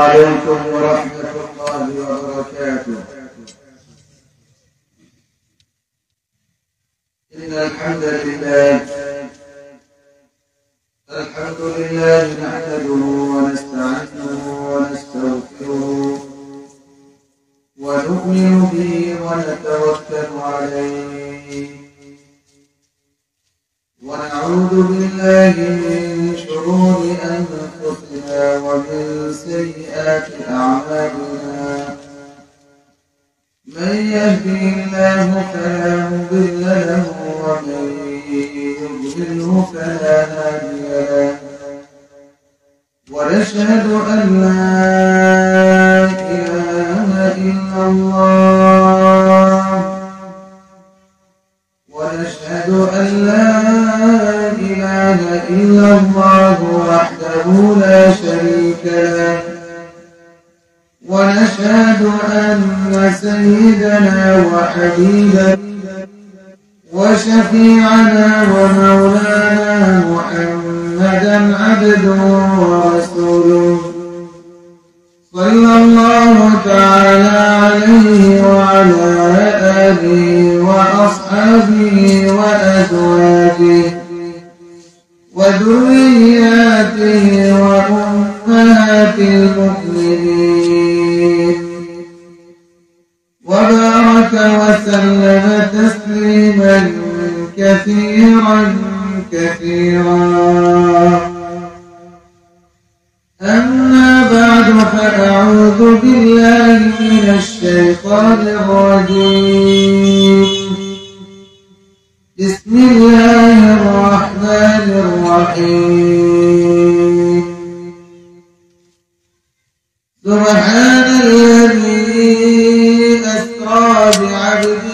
عليكم ورحمة الله وبركاته. إن الحمد لله نحمده ونستعينه ونستغفره ونؤمن به ونتوكل عليه ونعوذ بالله من شرور أنفسنا ومن سيئات أعمالنا. من يهده الله فلا مضل له ومن يضلله فلا هادي له. ونشهد أن لا إله إلا الله وحده لا شريك له. ونشهد أن سيدنا وحبيبنا وشفيعنا ومولانا محمدا عبده ورسوله صلى الله تعالى عليه وعلى آله وأصحابه وأزواجه وذرياته وأمهات المؤمنين وبارك وسلم تسليما كثيرا أما بعد فأعوذ بالله من الشيطان الرجيم. بسم الله الرحمن الرحيم. سبحان الذي أسرى بعبده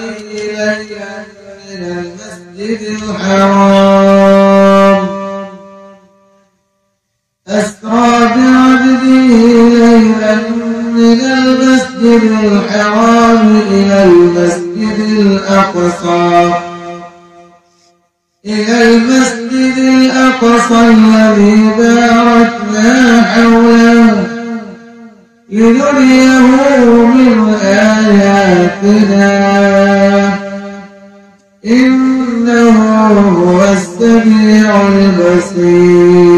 ليلا من المسجد الحرام من المسجد الحرام إلى المسجد الأقصى الذي باركنا حوله لنريه من آياتنا إنه هو السميع البصير.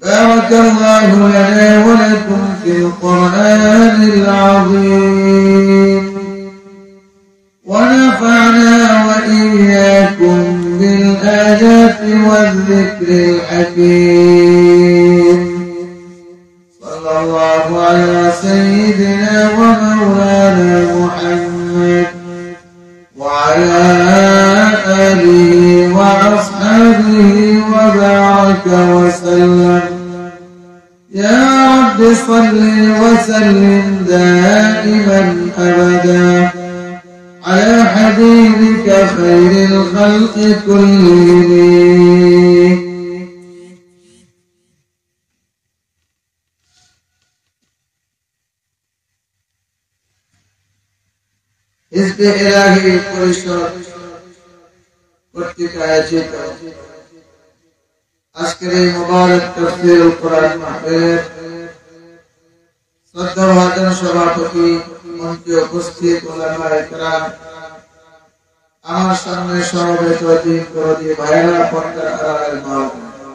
بارك الله لنا ولكم في القرآن العظيم ونفعنا وإياكم بالآيات والذكر الحكيم. صلى الله على سيدنا ومولانا محمد وعلى آله وأصحابه وبارك وسلم. يا رب صل وسلم دائما أبدا على حبيبك خير الخلق كلهم. حزب إلهي পরিষদ কর্তৃক আয়োজিত আজকের এই মুবারক তাফসীরুল কোরআন মাহফিলের শ্রদ্ধাভাজন সভাপতি মঞ্চে উপস্থিত উলামায়ে কেরাম, আমার সামনে সমবেত দিনদরদি ভাইরা, পর্দার আড়ালের মা ও বোনেরা,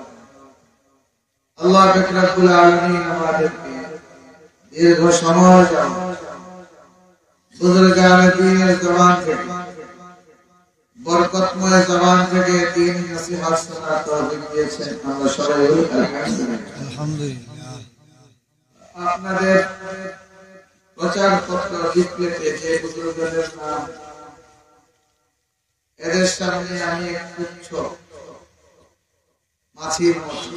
আল্লাহ পাক রব্বুল আলামিন আমাদেরকে দীর্ঘ সময় বুজুর্গানে দ্বীনের জবান থেকে, বরকতময় জবান থেকে দ্বীন নসিহত শোনার তৌফিক দিয়েছেন। আমরা সবাই আলহামদুলিল্লাহ। আপনাদের প্রচার পত্র ডিসপ্লেতে যে বুজুর্গদের নাম, এদের সামনে আমি এক তুচ্ছ মাছির মতো,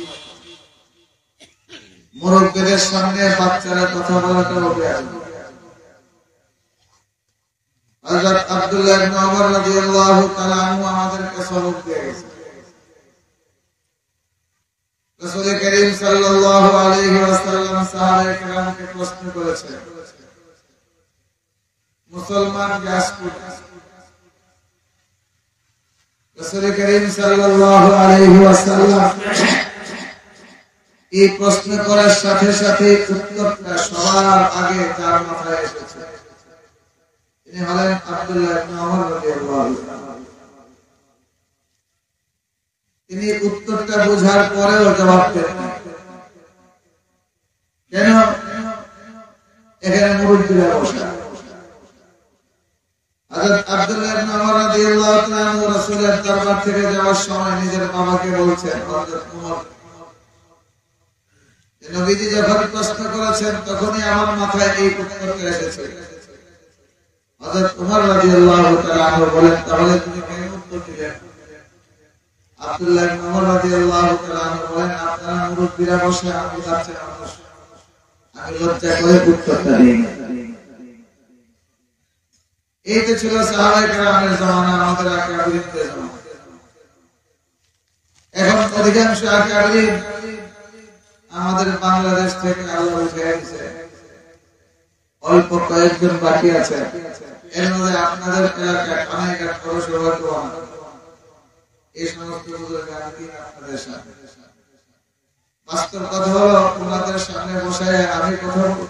মুরব্বিদের সামনে বাচ্চারা কথা বলাটাও বেআদবি। হযরত আব্দুল্লাহ ইবনে ওমর রাদিয়াল্লাহু তাআলা আনহু আমাদেরকে সবক দিয়ে গেছেন। রাসূল করিম সাল্লাল্লাহু আলাইহি ওয়াসাল্লাম সাহাবায়ে কেরামকে প্রশ্ন করেছেন, মুসলমান গ্যাস কোথায়? রাসূল করিম সাল্লাল্লাহু আলাইহি ওয়াসাল্লাম এই প্রশ্ন করার সাথে সাথে উত্তরটা সবার আগে যার মাথায় এসেছে তিনি হলেন আব্দুল্লাহ ইবনে ওমর রাদিয়াল্লাহু তাআলা। তিনি উত্তরটা বোঝার পরেও জবাব দেন না। কেন? এখানে মুরব্বিরা বসা। হযরত আব্দুল্লাহ ইবনে ওমর রাদিয়াল্লাহু তাআলা রাসূলের দরবার থেকে যাওয়ার সময় নিজের বাবাকে বলছেন, হযরত ওমর, নবীজি যখন প্রশ্ন করেছেন তখনই আমার মাথায় এই উত্তরটা এসেছে। হযরত ওমর রাদিয়াল্লাহু তাআলা বলেন, তাহলে তুমি কেন উত্তর দিলে? আব্দুল্লাহ ইবনে ওমর রাদিয়াল্লাহু তাআলা বলেন, আপনারা মুরব্বিরা বসে আমি যাচ্ছি না, আমি লজ্জা করে উত্তরটা দিই। এই তো ছিল সাহাবায়ে কেরামের জামানা, আমাদের আকাবিরদের জামানা। এখন অধিকাংশ আকাবির আমাদের বাংলাদেশ থেকে আল্লাহ উঠিয়ে দিয়েছে, অল্প কয়েকজন বাকি আছে। এর মধ্যে আপনাদের এলাকায় কানাইঘাট পৌরসভার এই সমস্ত আপনাদের সামনে বাস্তব কথা হলো, ওনাদের সামনে বসায় আমি কথা বলবো,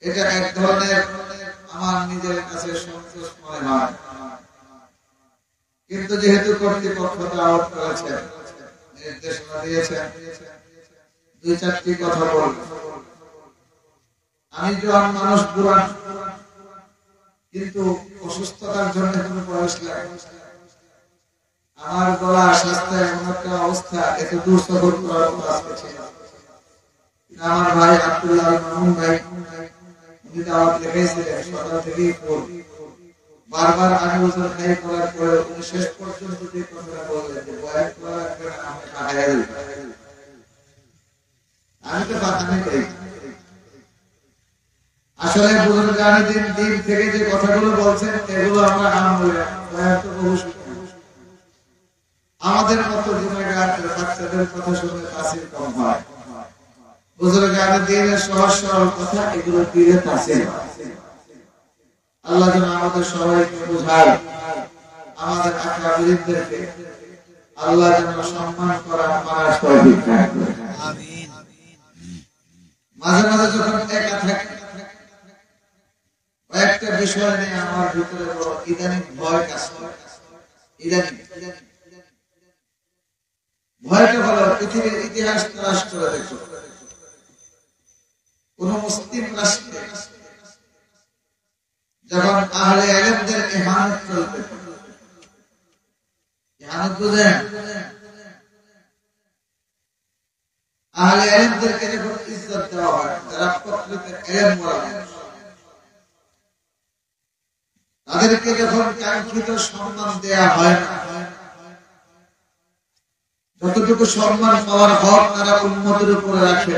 এটা এক ধরনের আমার নিজের কাছে সন্তোষ মনে হয়। কিন্তু যেহেতু কর্তৃপক্ষ দাওয়াত করেছে, নির্দেশনা দিয়েছেন, দুই চারটি কথা বলবো। আমি জোয়ান মানুষ, পুরান, কিন্তু অসুস্থতার জন্য কোনো বয়স লাগে। আমার গলা স্বাস্থ্য এমন একটা অবস্থা, এত দূর সফর করার মতো আজকে ছিল। আমার ভাই আব্দুল্লাহ মামুন ভাই উনি দাওয়াত লিখেছিলেন, সকাল থেকেই বারবার আমি ওজন খাই করার পরে উনি শেষ পর্যন্ত যে কথাটা বললেন যে বয়ান করার আগে আমি খাইয়া দিই, আমি তো বাতানি করি। আসলে বুজুর্গানি দিন থেকে যে কথাগুলো বলছেন এগুলো আমরা আমাদের মতো গুনাহগার বাচ্চাদের কথা শুনে তাসির কম হয়। বুজুর্গানি দিনের সহজ সরল কথা, এগুলো দিলে তাসির হয়। আল্লাহ যেন আমাদের সবাইকে বুঝার, আমাদের আকাবিরদেরকে আল্লাহ যেন সম্মান করার মানার তৌফিক দান করেন। আমিন। মাঝে মাঝে যখন একা থাকি, একটা বিষয় নিয়ে আমার ভিতরে বড় ইদানিং ভয় কাজ করে। ইদানিং ভয়টা হলো, পৃথিবীর ইতিহাস তালাশ করে দেখো, কোন মুসলিম রাষ্ট্রে যখন আহলে ইলমদের ইহানত চলবে, ইহানত বুঝেন, আহলে ইলমদেরকে যখন ইজ্জত দেওয়া হয়, যারা প্রকৃত ইলম ওয়ালা, তাদেরকে যখন কাঙ্ক্ষিত সম্মান দেয়া হয় না, যতটুকু সম্মান পাওয়ার হক তারা উম্মতের উপরে রাখে,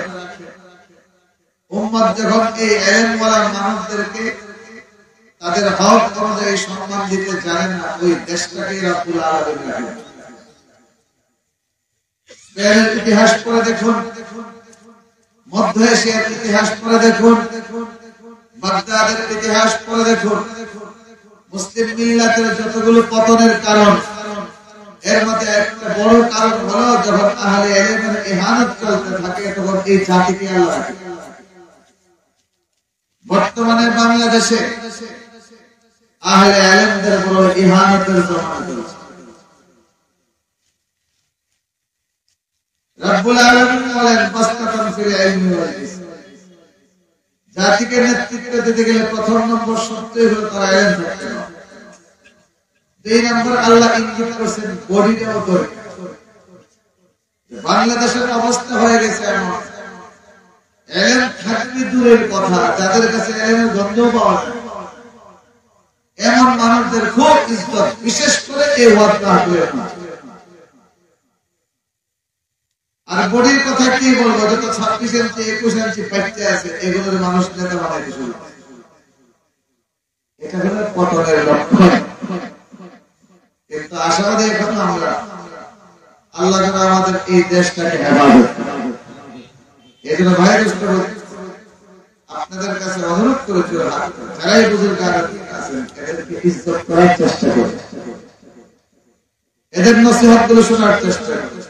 উম্মত যখন এই ইলমওয়ালা মানুষদেরকে তাদের হক অনুযায়ী সম্মান দিতে জানেন না, ওই দেশটাকে রব্বুল আলামিন রাখেন। স্পেনের ইতিহাস পড়ে দেখুন, মধ্য এশিয়ার ইতিহাস পড়ে দেখুন, বাগদাদের ইতিহাস পড়ে দেখুন, মুসলিম মিল্লাতের যতগুলো পতনের কারণ, এর মধ্যে একটা বড় কারণ হলো যখন আহলে ইলমের ইহানত চলতে থাকে তখন এই জাতিকে আল্লাহ রাখে। বর্তমানে বাংলাদেশে আহলে ইলমদের বড় ইহানতের জমানা চলছে। রব্বুল আলামিন বলেন, বাসতাতান ফিল ইলমি ওয়াল ইসম, জাতিকে নেতৃত্ব দিতে গেলে প্রথম নম্বর শর্তই হলো তারা ইলম থাকতে হবে। দুই নম্বর আল্লাহ ইঙ্গিত করেছেন বডিটাও দরকার। বাংলাদেশের অবস্থা হয়ে গেছে এমন, ইলম থাকলে দূরের কথা, যাদের কাছে ইলমের গন্ধ পাওয়া যায় এমন মানুষদের খুব ইজ্জত, বিশেষ করে এই ওয়াজ মাহফিলের মধ্যে। আর বডির কথা কি বলবো, যত 26 ইঞ্চি 21 ইঞ্চি বাচ্চা আছে এগুলোর মানুষ নেতা বানাইতে শুরু করে। এটা হলো পতনের লক্ষণ। কিন্তু আশাবাদী এখন আমরা, আল্লাহ যেন আমাদের এই দেশটাকে হেফাজত করেন। এই জন্য ভাইয়ের আপনাদের কাছে অনুরোধ করেছি, যারাই বুজুর্গ আছেন এদেরকে ইজ্জত করার চেষ্টা করুন, এদের নসিহত গুলো শোনার চেষ্টা করুন।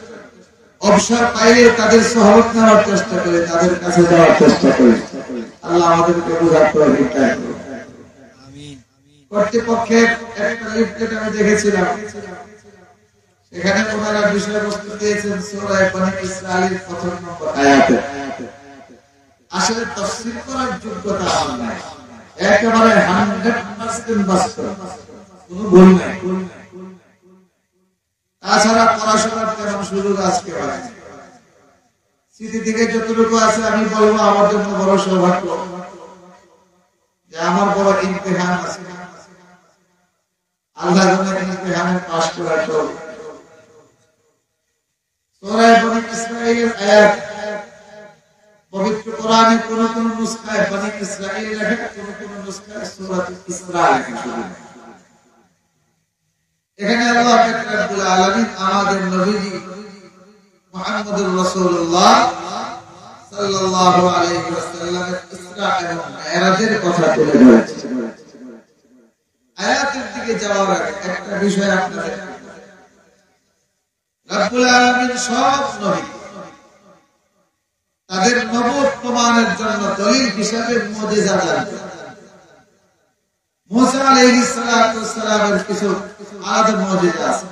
অবসর পাইলে তাদের সহবত নেওয়ার চেষ্টা করি, তাদের কাছে যাওয়ার চেষ্টা করি। আল্লাহ আমাদেরকে বোঝার তৌফিক দান করুন। কর্তৃপক্ষের একটা লিফলেট আমি দেখেছিলাম, এখানে ওনারা বিষয়বস্তু দিয়েছেন সূরা বনী ইসরাঈল প্রথম নম্বর আয়াতে। আসলে তাফসীর করার যোগ্যতা আমার নাই, একেবারে 100% বাস্তব, কোনো ভুল নাই। তাছাড়া পড়াশোনার তেমন সুযোগ আজকে হয়। স্মৃতি থেকে যতটুকু আছে আমি বলবো আমার জন্য বড় সৌভাগ্য যে আমার বড় ইমতিহান আছে, আল্লাহ ইমতিহানে পাস করার তৌফিক। সূরা বনী ইসরাঈলের আয়াত পবিত্র কোরআনে কোন কোন নুসখায় বনী ইসরাঈল লেখা, কোন কোন নুসখায় সূরা ইসরা লেখা। এখানে আল্লাহ রাব্বুল আলামিন আমাদের নবীজি মুহাম্মদুর রাসূলুল্লাহ সাল্লাল্লাহু আলাইহি ওয়াসাল্লামের ইসরা এবং মিরাজের কথা তুলে ধরেছেন। আয়াতের দিকে যাওয়ার আগে একটা বিষয় আপনাদের, রাব্বুল আলামিন সব নবী তাদের নবুয়ত প্রমাণের জন্য দলিল হিসেবে মুজিজা দান করেন। মুসা আলাইহিস সালাতু ওয়াস সালামের কিছু আলাদা মুজিজা আছে,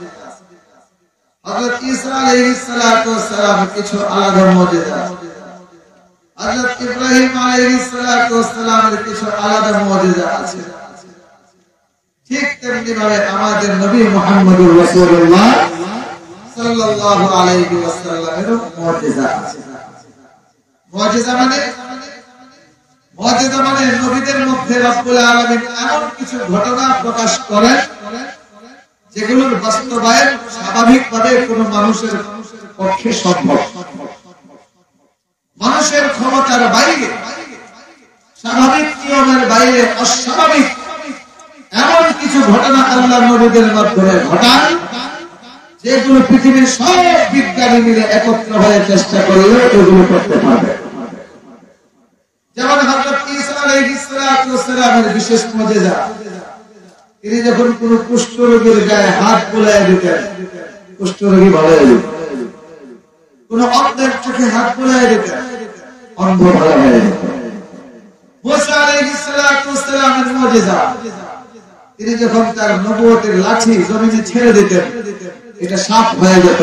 হযরত ঈসা আলাইহিস সালাতু ওয়াস সালামের কিছু আলাদা মুজিজা আছে, হযরত ইব্রাহিম আলাইহিস সালাতু ওয়াস সালামের কিছু আলাদা মুজিজা আছে। ঠিক তেমনি ভাবে আমাদের নবী মুহাম্মদুর রাসূলুল্লাহ সাল্লাল্লাহু আলাইহি ওয়াসাল্লামের মুজিজা আছে। মুজিজা মানে নবীদের মধ্যে রব্বুল আলামিন এমন কিছু ঘটনা প্রকাশ করেন যেগুলোর বাস্তবায়ন স্বাভাবিকভাবে কোনো মানুষের পক্ষে সম্ভব, মানুষের ক্ষমতার বাইরে, স্বাভাবিক নিয়মের বাইরে অস্বাভাবিক এমন কিছু ঘটনা আল্লাহ নবীদের মাধ্যমে ঘটান যেগুলো পৃথিবীর সব বিজ্ঞানী মিলে একত্র হয়ে চেষ্টা করলে এগুলো করতে পারবে। যেমন হযরত ঈসা আলাইহিস সালাতু ওয়াস সালামের বিশেষ মুজিজা, তিনি যখন কোন কুষ্ঠ রোগীর গায়ে হাত বুলায় দিতেন কুষ্ঠ রোগী ভালো হয়ে যেত, কোন অন্ধের চোখে হাত বুলায় দিতেন অন্ধ ভালো হয়ে যেত। মুসা আলাইহিস সালাতু ওয়াস সালামের মুজিজা, তিনি যখন তার নবুয়তের লাঠি জমিনে ছেড়ে দিতেন এটা সাপ হয়ে যেত,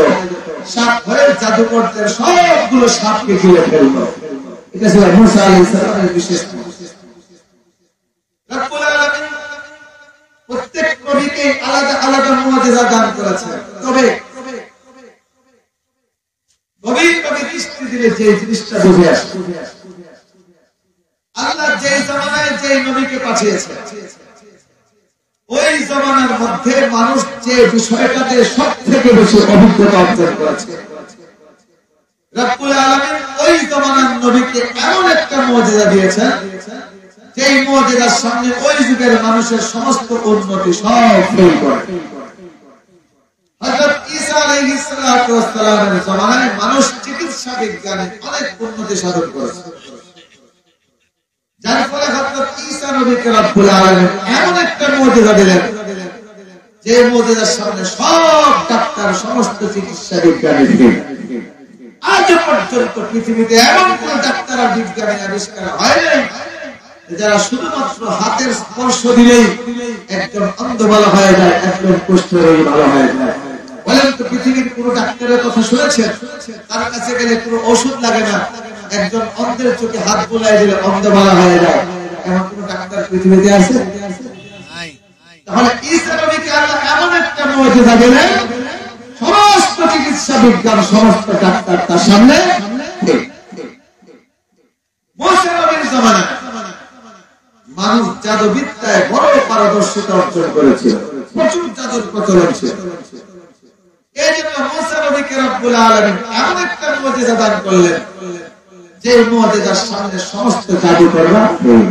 সাপ হয়ে জাদুকরদের সবগুলো সাপকে গিলে ফেলতো। এটা ছিল মুসা আলাইহিস সালামের বিশেষ মুজিজা। রব্বুল আলামিন প্রত্যেক নবীকে আলাদা আলাদা মুজিজা দান করেছেন, তবে নবী দৃষ্টি দিলে যে জিনিসটা বুঝে আসে, আল্লাহ যে জামানায় যে নবীকে পাঠিয়েছেন ওই জামানার মধ্যে মানুষ যে বিষয়টাতে সবথেকে বেশি অভিজ্ঞতা অর্জন করেছে, রব্বুল আলামিন ওই জামানার নবীকে এমন একটা মুজিজা দিয়েছেন যেই মুজিজার সামনে ওই যুগের মানুষের সমস্ত উন্নতি সব ফেল করে। হযরত ঈসা আলাইহিস সালাতু ওয়াস সালামের জামানায় মানুষ চিকিৎসা বিজ্ঞানে অনেক উন্নতি সাধন করেছে, যার ফলে হযরত ঈসা নবীকে রব্বুল আলামিন এমন একটা মুজিজা দিলেন যে মুজিজার সামনে সব ডাক্তার সমস্ত চিকিৎসা বিজ্ঞানী ফেল। আজ পর্যন্ত পৃথিবীতে এমন কোন ডাক্তার আর বিজ্ঞানী আবিষ্কার হয়নি যারা শুধুমাত্র হাতের স্পর্শ দিলেই একজন অন্ধ ভালো হয়ে যায়, একজন কুষ্ঠ রোগী ভালো হয়ে যায়। বলেন তো পৃথিবীর কোন ডাক্তারের কথা শুনেছেন তার কাছে গেলে কোনো ওষুধ লাগে না, একজন অন্ধের চোখে হাত বুলাই দিলে অন্ধ ভালো হয়ে যায়? এমন কোন ডাক্তার পৃথিবীতে আছে? তাহলে ঈসা নবীকে আল্লাহ এমন একটা মুজিজা দিলেন সমস্ত চিকিৎসা বিজ্ঞান সমস্ত ডাক্তার তার সামনে ফেল। মুসা নবীর জামানায় মানুষ জাদুবিদ্যায় বড় পারদর্শিতা অর্জন করেছিল, প্রচুর জাদুর প্রচলন ছিল। এই জন্য মুসা নবীকে রব্বুল আলামিন এমন একটা মুজিজা দান করলেন যে মুজিজার সামনে সমস্ত জাদুকররা ফেল।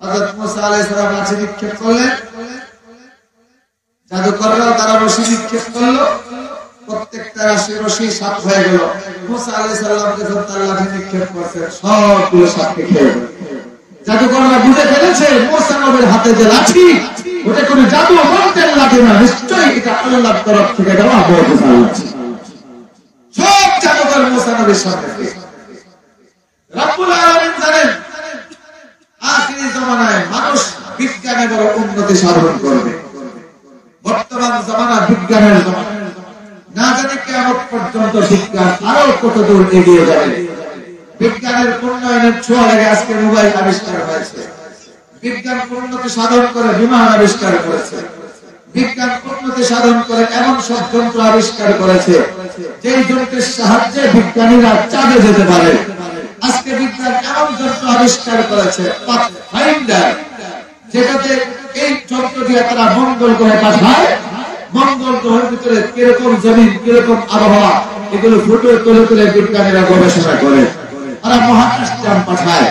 হযরত মুসা আলাইহিস সালাম লাঠি নিক্ষেপ করলেন, জাদুকররা তারা রশি নিক্ষেপ করলো, প্রত্যেকটা রশি সাপ হয়ে গেল। মুসা আলাইহিস সালাম যখন তার লাঠি নিক্ষেপ করছেন সবগুলো সাপকে খেয়ে গেল। জাদুকররা বুঝে ফেলেছে মুসা নবীর হাতে যে লাঠি ওটা কোনো জাদু মন্ত্রের লাগে না, নিশ্চয়ই এটা আল্লাহর তরফ থেকে দেওয়া মুআজিজা। সব জাদুকর মুসা নবীর সামনে। রব্বুল আলামিন জানেন আখিরি জামানায় মানুষ বিজ্ঞানে বড় উন্নতি সাধন করবে। বর্তমান জামানা বিজ্ঞানের জামানা, না জানি কিয়ামত পর্যন্ত বিজ্ঞান আরো কত দূর এগিয়ে যাবে। বিজ্ঞানের উন্নয়নের ছোঁয়া লেগে আজকে মোবাইল আবিষ্কার হয়েছে। বিজ্ঞান উন্নতি সাধন করে বিমান আবিষ্কার করেছে। বিজ্ঞান উন্নতি সাধন করে এমন সব যন্ত্র আবিষ্কার করেছে যেই যন্ত্রের সাহায্যে বিজ্ঞানীরা চাঁদে যেতে পারে। আজকে বিজ্ঞান এমন যন্ত্র আবিষ্কার করেছে পাথফাইন্ডার, যেটাতে এই যন্ত্র দিয়ে তারা মঙ্গল গ্রহে পাঠায়। মঙ্গল গ্রহের ভিতরে কিরকম জমিন, কিরকম আবহাওয়া, এগুলো ফুটে তুলে তুলে বিজ্ঞানীরা গবেষণা করে। তারা মহাকাশযান পাঠায়,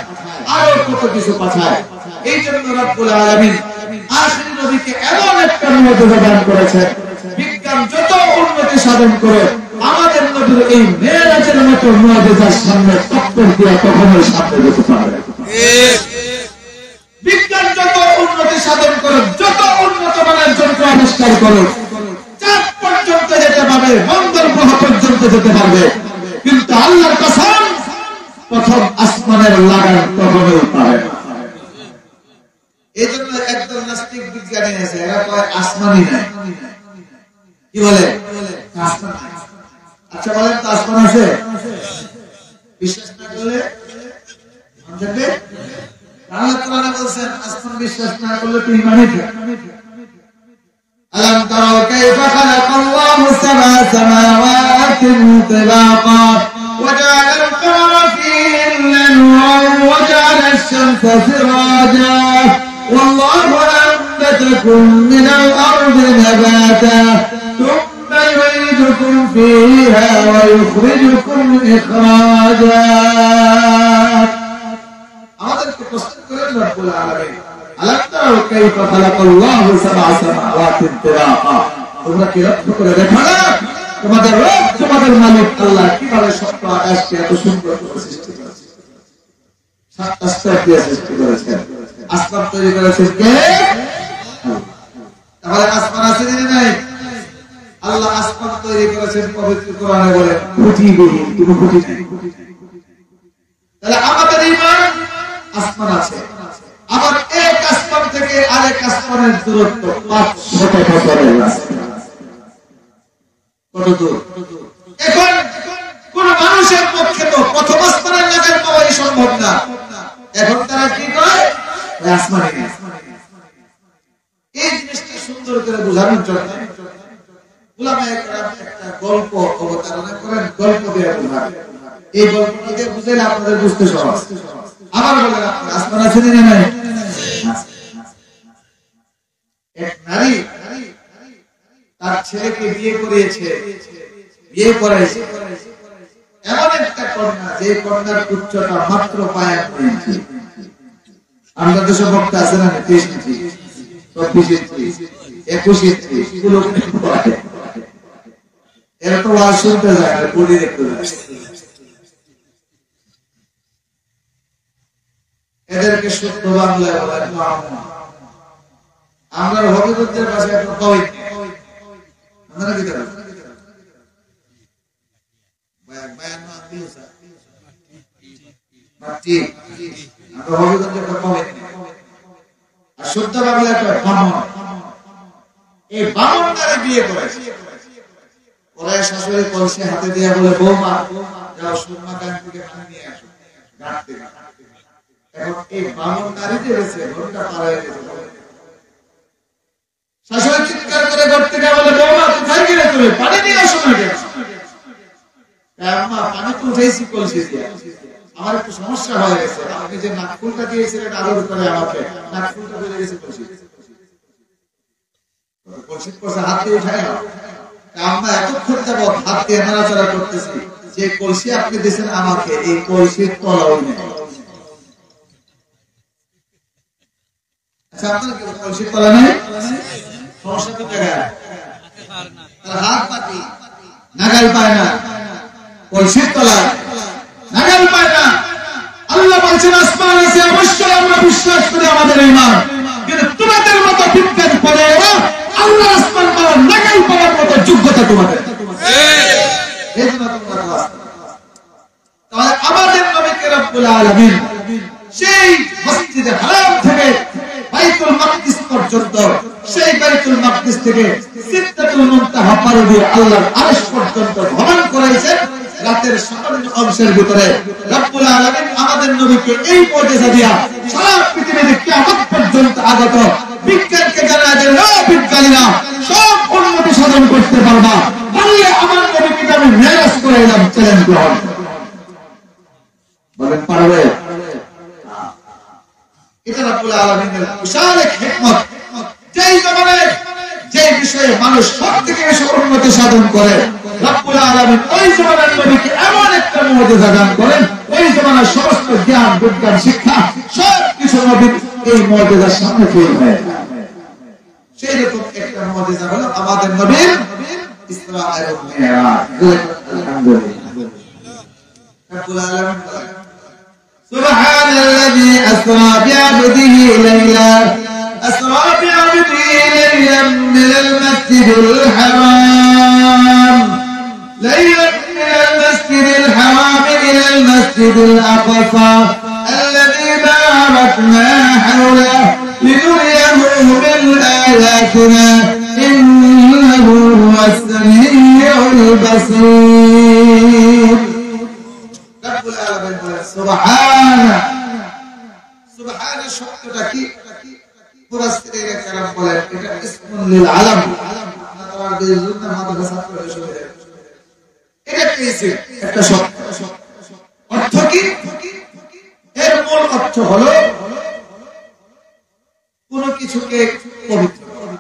আরো কত কিছু পাঠায়। এই জন্য রব্বুল আলামিন আখিরি নবীকে এমন একটা মুআজিজা দান করেছেন, বিজ্ঞান যত উন্নতি সাধন করে আমাদের নবীর এই মেরাজের মতো মুআজিজার সামনে টক্কর দিয়ে কখনোই সামনে যেতে পারে। বিজ্ঞান যত উন্নতি সাধন করে, যত উন্নত মানের যন্ত্র আবিষ্কার করে, চাঁদ পর্যন্ত যেতে পারবে, মঙ্গল গ্রহ পর্যন্ত যেতে পারবে, কিন্তু আল্লাহর কসম প্রথম আসমানের লাগান কখনোই পারে না। এই জন্য একদল নাস্তিক বিজ্ঞানী আছে, এরা কয় আসমানই নাই। কি বলে? আসমান। আচ্ছা বলেন তো আসমান আছে? বিশ্বাস না করলে জানবে আল্লাহ কোরআনে বলেন আসমান বিশ্বাস না করলে তুই ঈমানই থাক। আলাম তারাও কাইফা খালাকাল্লাহু সাবআ সামাওয়াতিন তিবাকা ওয়া জাআলা আল-কামারা ফীহিন্না নূরান ওয়া জাআলা আশ-শামসা সিরাজা ওয়াল্লাহু আনবাতাকুম মিনাল আরদি নাবাতা থুম্মা يعيدكم فيها ويخرجكم إخراجا। আমাদেরকে প্রশ্ন করেন রব্বুল আলামিন, আলাম তারাও কাইফা খালাকাল্লাহু সাবআ সামাওয়াতিন তিবাকা, তোমরা কি লক্ষ্য করে দেখো না তোমাদের রব, তোমাদের মালিক আল্লাহ কিভাবে সপ্ত আকাশকে এত সুন্দর করে সৃষ্টি করেছেন, সাতটা স্তর দিয়ে সৃষ্টি করেছেন। আসমান তৈরি করেছেন কে? তাহলে আসমান আছে না নাই? আল্লাহ আসমান তৈরি করেছেন, পবিত্র কোরআনে বলেন খুঁটিবিহীন, কোনো খুঁটি নেই। তাহলে আমাদের ঈমান আসমান আছে, আবার এক আসমান থেকে আরেক আসমানের দূরত্ব 500 বছরের রাস্তা। কত দূর? এখন কোন মানুষের পক্ষে তো প্রথম আসমানের লাগার পাওয়াই সম্ভব না। এখন তারা কি করে? আসমানে এই জিনিসটা সুন্দর করে বোঝানোর জন্য উলামায়ে কেরাম একটা গল্প অবতারণা করেন, গল্প দিয়ে বোঝান। এই গল্পটা দিয়ে বুঝাইলে আপনাদের বুঝতে সহজ। আবার বলেন আপনারা আসমান আছে না নাই? এক নারী তার ছেলেকে বিয়ে করিয়েছে, বিয়ে করাইছে এমন একটা কন্যা, যে কন্যার উচ্চতা মাত্র 5 ইঞ্চি। আমরা দেশে বক্তা আছে না 23 ইঞ্চি, 24 ইঞ্চি, 21 ইঞ্চি, এগুলো এরা তো ওয়াজ শুনতে যায় না, পড়ি দেখতে যায়। এদেরকে শুদ্ধ বাংলায় বলে আমরা হবিগঞ্জের ভাষায় একটা কই আমরা কি করি? বায়ান না দিলসা মাটি, আমরা হবিগঞ্জের একটা কই। আর শুদ্ধ বাংলায় একটা বামন। এই বামনটারে বিয়ে করেছে, ওরা শাশুড়ি কলসি হাতে দিয়ে বলে বৌমা যাও সুরমা গান থেকে পানি নিয়ে আসো ঘাট থেকে। এখন এই বামন নারী যে রয়েছে ঘরটা পার হয়ে গেছে, শাশুড়ি চিৎকার করে ঘর থেকে বলে বৌমা কোথায় গেলে তুমি, পানি নিয়ে আসো না কেন? আম্মা পানি তো উঠেছি কলসি দিয়ে, আমার একটু সমস্যা হয়ে গেছে, আপনি যে নাকফুলটা দিয়েছিলেন আদর করে আমাকে, নাকফুলটা বেড়ে গেছে কলসি কলসির পাশে হাত দিয়ে উঠায় না। আমরা এতক্ষণ যাবত হাত দিয়ে নাড়াচাড়া করতেছি, যে কলসি আপনি দিয়েছেন আমাকে, এই কলসির তলাও নেই। আচ্ছা আপনার কি কলসির তলা নেই? সমস্যা তো জায়গায় তার হাত পাতি নাগাল পায় না, কলসির তলা নাগাল পায় না। আল্লাহ বলছেন আসমান আছে, অবশ্যই আমরা বিশ্বাস করি, আমাদের ঈমান। কিন্তু তোমাদের মতো বিজ্ঞান করে আল্লাহ এজন্য তোমরা কাজ করো। তাহলে আমাদের নবীকে রব্বুল আলামিন সেই মসজিদে হারাম থেকে বাইতুল মাকদিস পর্যন্ত, সেই বাইতুল মাকদিস থেকে সিদরাতুল মুনতাহা পাড়ি দিয়ে আল্লাহর আরশ পর্যন্ত ভ্রমণ করেছেন রাতের সামান্য অংশের ভিতরে। রব্বুল আলামিন আমাদের নবীকে এই মুজিজা দিয়া সারা পৃথিবীতে কিয়ামত পর্যন্ত আগত বিজ্ঞানকে জানা যে ও বিজ্ঞানীরা সব উন্নতি সাধন করতে পারবা, বললে আমার নবীকে আমি মেরাজ করে এলাম, চ্যালেঞ্জ গ্রহণ বলেন পারবে? এটা রব্বুল আলামিনের বিশাল এক হিকমত। যেই জমানায় যে বিষয়ে মানুষ সবথেকে বেশি উন্নতি সাধন করে, রব্বুল আলামিন ওই জমানার নবীকে এমন একটা মুজিজা দান করেন, ওই জমানার সমস্ত জ্ঞান বিজ্ঞান শিক্ষা সবকিছু নবীর এই মুজিজার সামনে ফেল হয়ে যায়। সেই রকম একটা মুজিজা হলো আমাদের নবীর ইসরা এবং মিরাজ। আলহামদুলিল্লাহ। রব্বুল আলামিন سبحان الذي أسرى بعبده ليلا من المسجد الحرام إلى المسجد الأقصى الذي باركنا حوله لنريه من آياتنا إنه هو السميع البصير. রব্বুল আলামিন বলেন সুবহান শব্দটা কি? মুফাসসিরিনে কেরাম বলেন এটা ইসমুল লিল আলাম। আপনারা বেজুন্না মাদ্রাসা পড়ে শুনেছেন, এটা কি ইসম? একটা শব্দ। অর্থ কি? এর মূল অর্থ হলো কোন কিছুকে পবিত্র করা।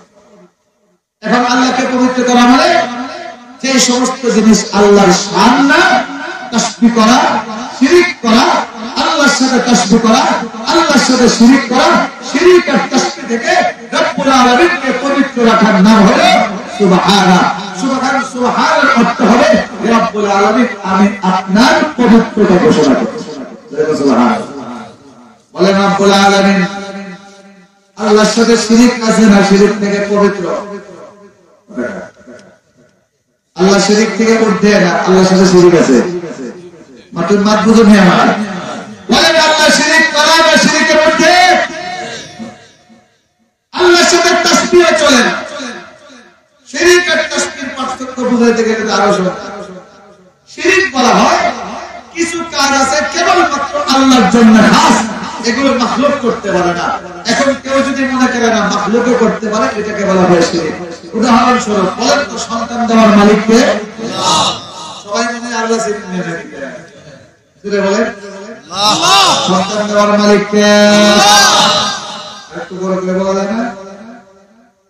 এখন আল্লাহকে পবিত্র করা মানে যে সমস্ত জিনিস আল্লাহর শান না, তাসবিহ করা, শিরক করা, আল্লাহর সাথে তাসবিহ করা, আল্লাহর সাথে শিরক করা, শিরক আর তাসবিহ থেকে রব্বুল আলামিনকে পবিত্র রাখার নাম হলো সুবহানাল্লাহ। সুবহানার অর্থ হবে রব্বুল আলামিন আমি আপনার পবিত্রতা ঘোষণা করছি। সুবহানাল্লাহ বলেন রব্বুল আলামিন আল্লাহর সাথে শিরক আছে না, শিরক থেকে পবিত্র। আল্লাহ শিরক থেকে ঊর্ধ্বে না, আল্লাহর সাথে শিরক আছে। মাত্র মাত বুঝুন আমার বলেন আল্লাহ শিরক করা না শিরকের ঊর্ধ্বে? আল্লাহর সাথে তাসবিহ চলে না। শিরক আর তাসবিহর পার্থক্য বুঝাইতে গেলে আরো শিরক বলা হয় কিছু কাজ আছে কেবলমাত্র আল্লাহর জন্য খাস, এগুলো মাখলুক করতে পারে না। এখন কেউ যদি মনে করে না মাখলুকও করতে পারে, এটাকে বলা হয় শিরক। উদাহরণস্বরূপ বলেন তো সন্তান দেওয়ার মালিক কে? আল্লাহ। সবাই মনে আল্লাহ চিনেন না, জুড়ে বলেন আল্লাহ। সন্তান দেওয়ার মালিক কে? আল্লাহ। একটু বড় করে বলা যায় না?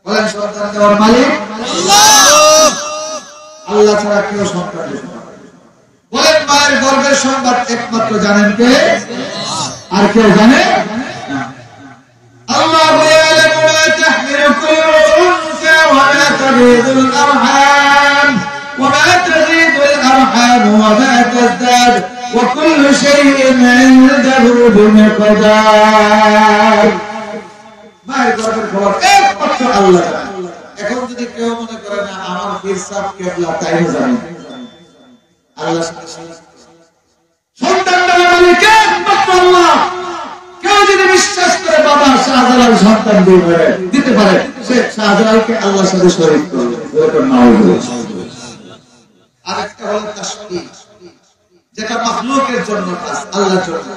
বলেন সন্তান দেওয়ার মালিক আল্লাহ। আল্লাহ ছাড়া কেউ সন্তান দেবে না। বলেন মায়ের গর্ভের সংবাদ একমাত্র জানেন কে? আর কেউ জানে না। আল্লাহ ইয়ালামু মা তাহমিলু কুল্লু উনসা ওয়া মা তাগীদুল আরহাম ওয়া মা তাগীদুল আরহাম ওয়া মা তাজদাদ ওয়া কুল্লু শাইইন ইনদাহু বিমিকদার। মায়ের গর্ভের খবর একমাত্র আল্লাহ জানে। এখন যদি কেউ মনে করে না আমার পীর সাহেব কেবলা তাই জানে, আল্লাহ সন্তান দেওয়ার মালিক একমাত্র আল্লাহ। কেউ যদি বিশ্বাস করে বাবা শাহজালাল সন্তান দিতে পারে, সে শাহজালালকে আল্লাহর সাথে শরীক করবে। আরেকটা হলো তাসবিহ, যেটা মাখলুকের জন্য কাজ, আল্লাহর জন্য।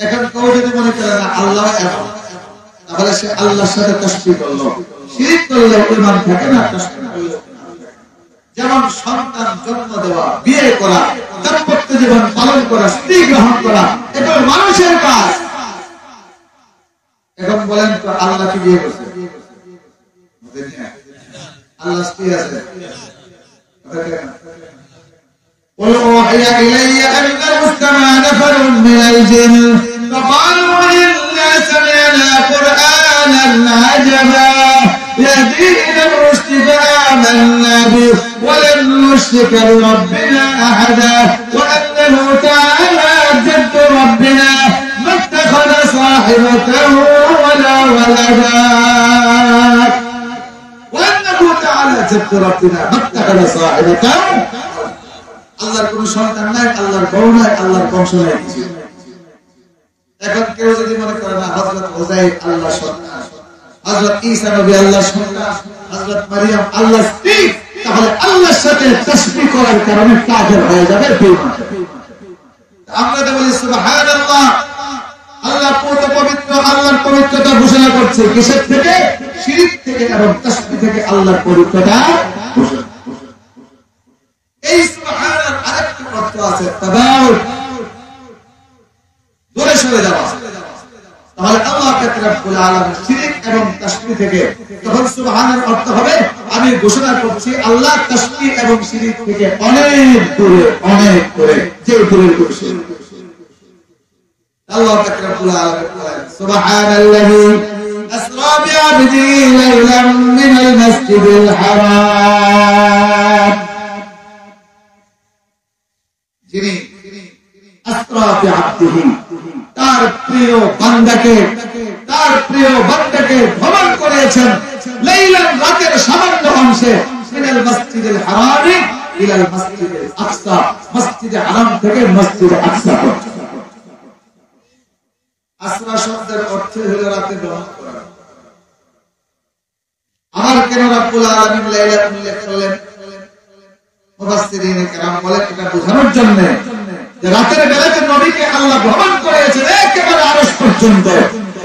এখন কেউ যদি মনে করে না আল্লাহ এমন, তাহলে সে আল্লাহর সাথে তাসবিহ করলো। শিরক করলে ঈমান থাকে না, তাসবিহ করলে। যেমন সন্তান জন্ম দেওয়া, বিয়ে করা, দাম্পত্য জীবন পালন করা, স্ত্রী গ্রহণ করা, এগুলো মানুষের কাজ। এখন বলেন তো আল্লাহ কি বিয়ে করছে? আল্লাহ স্ত্রী আছে? قل أوحي إلي أنه استمع نفر من الجن فقالوا إنا سمعنا قرآنا عجبا يهدي إلى الرشد فآمنا به ولن نشرك بربنا أحدا وأنه تعالى جد ربنا ما اتخذ صاحبة ولا ولدا وأنه تعالى جد ربنا ما اتخذ صاحبة আল্লাহর কোনো সন্তান নাই, আল্লাহর বউ নাই, আল্লাহর বংশ নাই কিছু। এখন কেউ যদি মনে করে না হযরত উযাইর আল্লাহর সন্তান, হযরত ঈসা নবী আল্লাহর সন্তান, হযরত মারিয়াম আল্লাহর স্ত্রী, তাহলে আল্লাহর সাথে তাসবিহ করার কারণে কাফের হয়ে যাবে, বেঈমান। আমরা তো বলি সুবহানাল্লাহ, আল্লাহ পবিত্র, আল্লাহর পবিত্রতা ঘোষণা করছে কিসের থেকে? শিরক থেকে এবং তাসবিহ থেকে আল্লাহর পবিত্রতা ঘোষণা। এই সুবহানার আরেকটা অর্থ আছে তাবাউদ, দূরে সরে যাওয়া। তাহলে আল্লাহ রাব্বুল আলামিন শিরক এবং তাসবিহ থেকে, তখন সুবহানার অর্থ হবে আমি ঘোষণা করছি আল্লাহ তাসবিহ এবং শিরক থেকে অনেক দূরে, অনেক দূরে, যে দূরের দূরে। আল্লাহ রাব্বুল আলামিন বলেন সুবহানাল্লাযী আসরা বি'আবদিহি লাইলাম মিনাল মাসজিদিল হারাম, যিনি আসরা বি'আবদিহি তার প্রিয় বান্দাকে, তার প্রিয় বান্দাকে ভ্রমণ করেছেন লাইলান, রাতের সামান্য অংশে, মিনাল মাসজিদিল হারাম ইলাল মাসজিদিল আকসা, মসজিদে হারাম থেকে মসজিদে আকসা পর্যন্ত। আসরা শব্দের অর্থ হলো রাতে ভ্রমণ করা। আমার কেন রাব্বুল আলামিন লাইলা উল্লেখ করলেন? মুফাসসিরিনে কেরাম বলেন এটা বোঝানোর জন্য যে রাতের বেলাতে নবীকে আল্লাহ ভ্রমণ করেছেন একেবারে আরশ পর্যন্ত।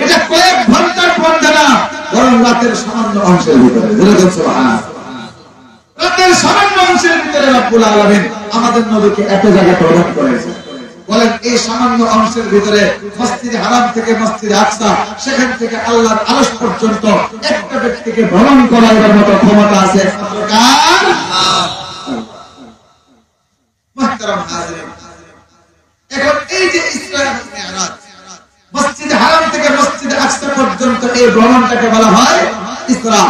এটা কয়েক ঘন্টার ভ্রমণ না, বরং রাতের সামান্য অংশের ভিতরে। বলুন সুবহানাল্লাহ। রাতের সামান্য অংশের ভিতরে রাব্বুল আলামিন আমাদের নবীকে এত জায়গা ভ্রমণ করেছেন। বলেন এই সামান্য অংশের ভিতরে মসজিদে হারাম থেকে মসজিদে আকসা, সেখান থেকে আল্লাহর আরশ পর্যন্ত একটা ব্যক্তিকে ভ্রমণ করার মতো ক্ষমতা আছে কার? মুহতারাম হাজিরিন, এখন এই যে ইসরা এবং মিরাজ, মসজিদে হারাম থেকে মসজিদে আকসা পর্যন্ত এই ভ্রমণটাকে বলা হয় ইসরা,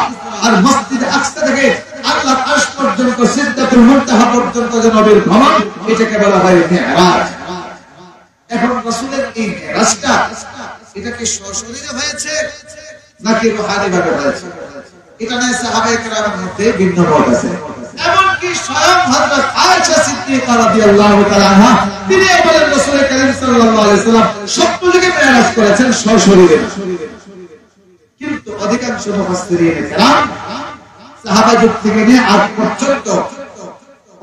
আর মসজিদে আকসা থেকে আল্লাহর আরশ পর্যন্ত সিদরাতুল মুনতাহা পর্যন্ত যে নবীর ভ্রমণ, এটাকে বলা হয় মিরাজ। এখন রাসূলের এই মিরাজটা, এটা কি সশরীরে হয়েছে নাকি রূহানি ভাবে হয়েছে? এটা নিয়ে সাহাবায়ে কেরামের মধ্যে ভিন্ন মত আছে। এমনকি স্বয়ং হযরত আয়েশা সিদ্দিকা রাদিয়াল্লাহু তাআলা আনহা তিনি বলেন রাসূল কারীম সাল্লাল্লাহু আলাইহি সাল্লাম সত্যযুগে মিরাজ করেছেন সশরীরে। কিন্তু অধিকাংশ মুফাসসিরিনে কেরাম সাহাবা যুগ থেকে নিয়ে আজ পর্যন্ত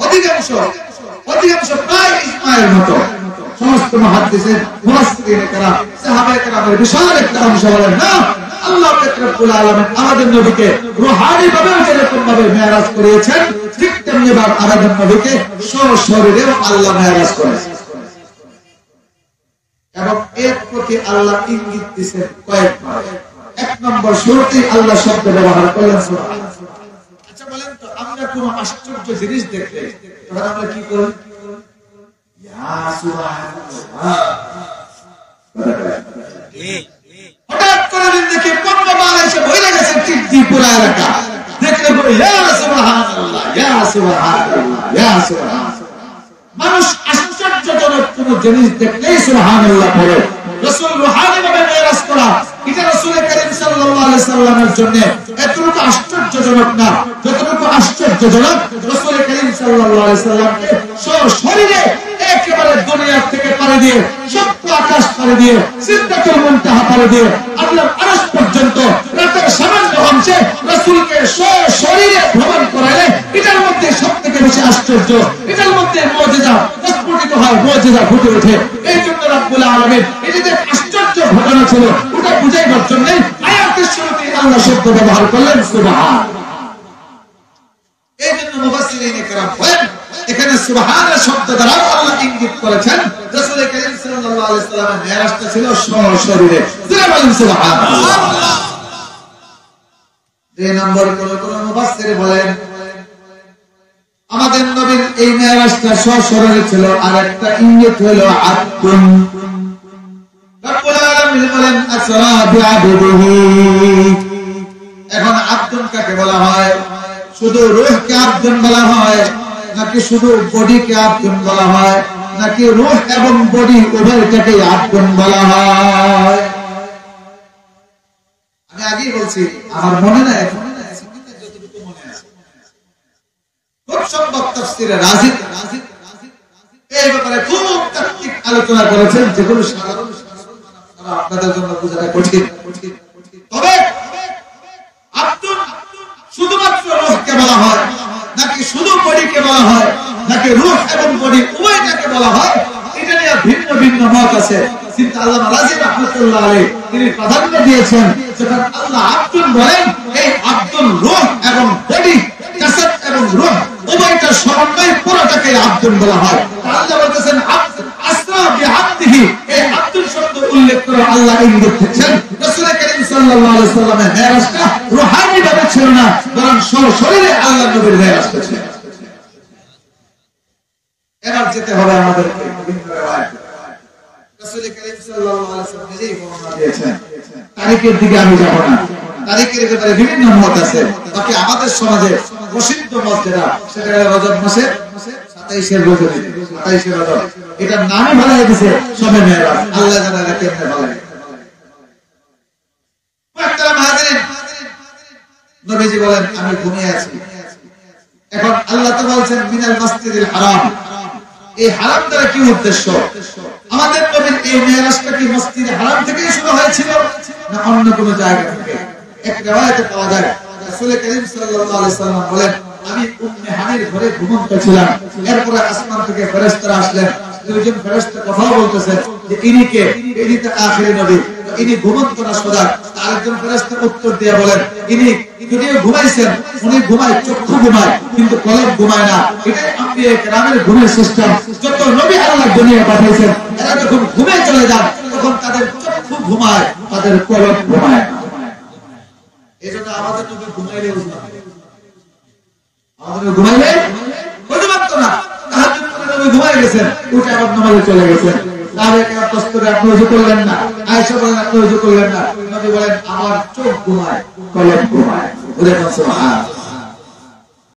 অধিকাংশ প্রায় ইজমায়ের মতো সমস্ত মুহাদ্দিসিন মুফাসসিরিনে কেরাম সাহাবায়ে কেরামের বিশাল একটা অংশ বলেন না, আল্লাহ রাব্বুল আলামিন আমাদের নবীকে রূহানি ভাবে যেরকম ভাবে মিরাজ করিয়েছেন, ঠিক তেমনি ভাবে আমাদের নবীকে সশরীরেও আল্লাহ মিরাজ করেছেন। এবং এর প্রতি আল্লাহ ইঙ্গিত দিয়েছেন কয়েকবার। এক নম্বর শুরুতেই আল্লাহ শব্দ ব্যবহার করলেন সুবহানাল্লাহ। আচ্ছা বলেন তো, আমরা কোন আশ্চর্য জিনিস দেখলে তখন আমরা কি করি? ইয়া সুবহানাল্লাহ। হঠাৎ করে দেখি পদ্মবান এসে বইলে গেছে ত্রিপুরা এলাকা, দেখলে বলি ইয়া সুবহানাল্লাহ, ইয়া সুবহানাল্লাহ, ইয়া সুবহানাল্লাহ। মানুষ আশ্চর্যজনক কোন জিনিস দেখলেই সুবহানাল্লাহ পড়ে। রাসূল রূহানি ভাবে মিরাজ করা, এটা রাসূল কারীম সাল্লাল্লাহু আলাইহি সাল্লামের জন্য এতটুকু আশ্চর্যজনক না যতটুকু আশ্চর্যজনক রাসূল কারীম সাল্লাল্লাহু আলাইহি সাল্লামকে সশরীরে একেবারে দুনিয়া থেকে পাড়ি দিয়ে, সপ্ত আকাশ পাড়ি দিয়ে, সিদরাতুল মুনতাহা পাড়ি দিয়ে আল্লাহর আরশ পর্যন্ত রাতের সামান্য অংশে রাসূলকে সশরীরে ভ্রমণ করালে এটার মধ্যে সবথেকে বেশি আশ্চর্য, এটার মধ্যে মুজিজা প্রস্ফুটিত হয়, মুজিজা ফুটে ওঠে। এই জন্য রাব্বুল আলামিন এই যে আশ্চর্য ঘটনা ছিল ওটা বুঝাইবার জন্য আয়াতের শুরুতে আল্লাহ শব্দ ব্যবহার করলেন সুবহান। এই জন্য মুফাসসিরিনে কেরাম বলেন এখানে সুবহান শব্দ দ্বারা আল্লাহ ইঙ্গিত করেছেন রাসূল কারীম সাল্লাল্লাহু আলাইহি সাল্লামের মিরাজটা ছিল সশরীরে। যারা বলেন সুবহানাল্লাহ। দুই নম্বর কোন মুফাসসির বলেন আমাদের নবীর এই মিরাজটা সশরীরে ছিল, আর একটা ইঙ্গিত হলো আব্দুন। রব্বুল আলামিন বলেন আসরা বিআবদিহি। এখন আব্দুন কাকে বলা হয়? শুধু রূহকে আব্দুন বলা হয় নাকি শুধু বডিকে আব্দুন বলা হয়, নাকি রূহ এবং বডি উভয়টাকে আব্দুন বলা হয়? আমি আগেই বলছি, আমার মনে নাই, যতটুকু মনে আছে খুব সম্ভব তাফসীরে রাজিদ আলোচনা করেছেন, যেগুলো সাধারণ আপনাদের জন্য বোঝাটা কঠিন। তবে আব্দুল শুধুমাত্র রূহকে বলা হয় নাকি শুধু বডিকে বলা হয় নাকি রূহ এবং বডি উভয়টাকে বলা হয়, এটা নিয়ে ভিন্ন ভিন্ন মত আছে। কিন্তু আল্লামা রাজি রাহমাতুল্লাহ আলাইহি তিনি প্রাধান্য দিয়েছেন যখন আল্লাহ আব্দুল বলেন, এই আব্দুল রূহ এবং বডি, জাসাদ এবং রূহ উভয়টা সমন্বয় পুরোটাকে আব্দুল বলা হয়। আল্লাহ বলেছেন আসরা বিআবদিহি, এই আব্দুল শব্দ উল্লেখ করে আল্লাহ ইঙ্গিত দিচ্ছেন রাসূল করিম সাল্লাল্লাহু আলাইহি ওয়াসাল্লামের মেরাজটা রূহানি ভাবে ছিল না, বরং সশরীরে আল্লাহর নবীর মেরাজ ছিল। এবার যেতে হবে আমাদেরকে বিভিন্ন রিওয়ায়াত। রাসূল করিম সাল্লাল্লাহু আলাইহি ওয়াসাল্লাম নিজেই বর্ণনা দিয়েছেন। তারিখের দিকে আমি যাব না, তারিখের ব্যাপারে বিভিন্ন মত আছে। বাকি আমাদের সমাজে প্রসিদ্ধ মত যেটা, সেটা রজব মাসে 27 রজব, 27 রজব, এটার নামই ভালো হয়েছে শবে মেরাজ। আল্লাহ জানে এটা কেমনে ভালো। মুহতারাম হাজিরিন, নবীজি বলেন আমি ঘুমিয়ে আছি। এখন আল্লাহ তো বলছেন মিনাল মাসজিদিল হারাম, এই হারাম দ্বারা কি উদ্দেশ্য? আমাদের নবীর এই মেরাজটা কি মসজিদে হারাম থেকেই শুরু হয়েছিল না অন্য কোনো জায়গা থেকে? এক রিওয়ায়াতে পাওয়া যায় রাসূল করিম সাল্লাল্লাহু আলাইহি সাল্লাম বলেন, আমি উম্মে হানির ঘরে ঘুমন্ত ছিলাম, এরপরে আসমান থেকে ফেরেশতারা আসলেন। দুইজন ফেরেশতা কথা বলতেছেন যে ইনি কে? ইনি তো আখিরি নবী, ইনি ঘুমন্ত না সজাগ? আরেকজন ফেরেশতা উত্তর দিয়ে বলেন, ইনি যদিও ঘুমাইছেন, উনি ঘুমায়, চক্ষু ঘুমায় কিন্তু কলব ঘুমায় না। এটাই আম্বিয়া কেরামের ঘুমের সিস্টেম। যত নবী আল্লাহ দুনিয়া পাঠিয়েছেন, এরা যখন ঘুমে চলে যান তখন তাদের চক্ষু ঘুমায়, তাদের কলব ঘুমায়। এজন্য আমাদের নবী ঘুমাইলে বুঝলাম, আমাদের ঘুমাইলে বুঝতে পারত না। তাহাজ্জুদ করে নবী ঘুমাই গেছেন, উঠে আবার নামাজে চলে গেছেন। তাহলে কেন প্রশ্নে আপনি ওযু করলেন না? আয়েশা বলেন আপনি ওযু করলেন না। নবী বলেন আমার চোখ ঘুমায়, কলব ঘুমায়। বুঝে পাচ্ছেন?